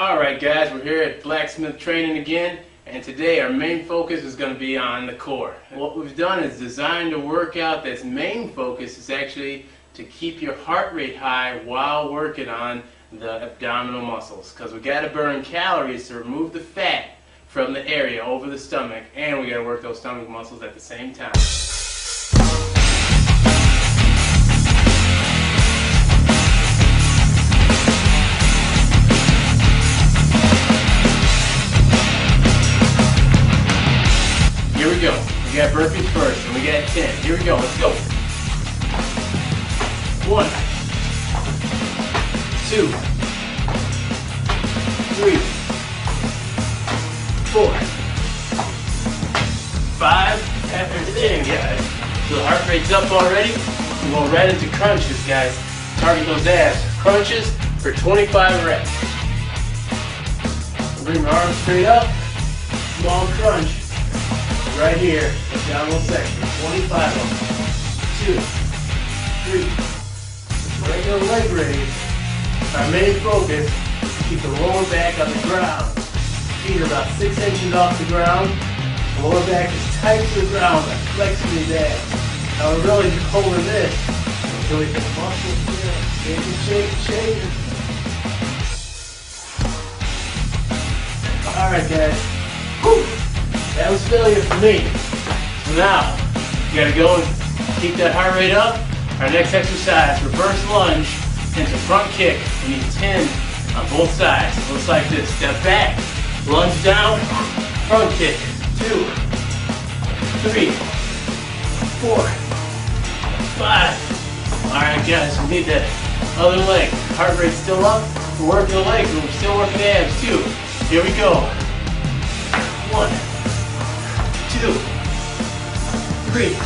Alright guys, we're here at Blacksmith training again, and today our main focus is going to be on the core. What we've done is designed a workout that's main focus is actually to keep your heart rate high while working on the abdominal muscles, because we got to burn calories to remove the fat from the area over the stomach, and we got to work those stomach muscles at the same time. Here we go. We got burpees first, and we got 10. Here we go. Let's go. 1, 2, 3, 4, 5. Everything, guys. So the heart rate's up already. We're going right into crunches, guys. Target those abs. Crunches for 25 reps. Bring my arms straight up. Small crunch. Right here, abdominal section, 25 of them. 2, 3. Regular leg raise. Our main focus is to keep the lower back on the ground. Feet are about 6 inches off the ground. The lower back is tight to the ground, like flexing these abs. Now we're really holding this until we get muscles here. Shake. Alright guys. Whew. That was failure for me. So now, you gotta go and keep that heart rate up. Our next exercise, reverse lunge into front kick. We need 10 on both sides. It looks like this. Step back, lunge down, front kick. 2, 3, 4, 5. Alright guys, we need that other leg. Heart rate's still up. We're working the legs, but we're still working the abs too. Here we go. 1, 2, 3, 4,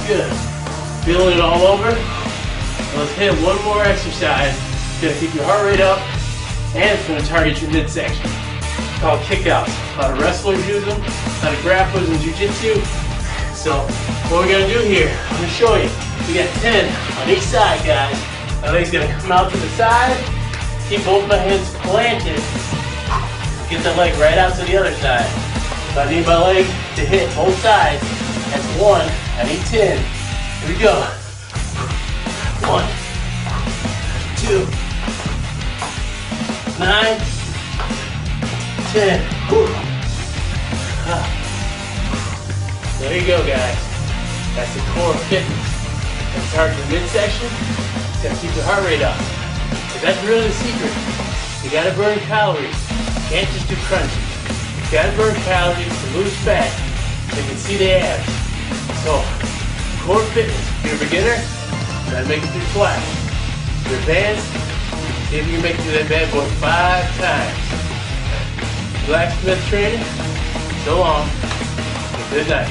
good. Feeling it all over. Let's hit one more exercise. It's going to keep your heart rate up, and it's going to target your midsection. It's called kickouts. A lot of wrestlers use them, a lot of grapplers in jiu-jitsu. So what we're going to do here, I'm going to show you. We got 10 on each side, guys. My leg's going to come out to the side. Keep both my hands planted. Get the leg right out to the other side. So I need my leg to hit both sides. That's 1. I need 10. Here we go. 1, 2, 9, 10. Whew. There you go, guys. That's the core fitness. Gonna target the midsection. It's gonna keep your heart rate up. But that's really the secret. You gotta burn calories. You can't just do crunches. You gotta burn calories to lose fat so you can see the abs. So, core fitness. If you're a beginner, try to make it through twice. If you're advanced, see if you can make it through that bad boy 5 times. Blacksmith training, so long. Good night.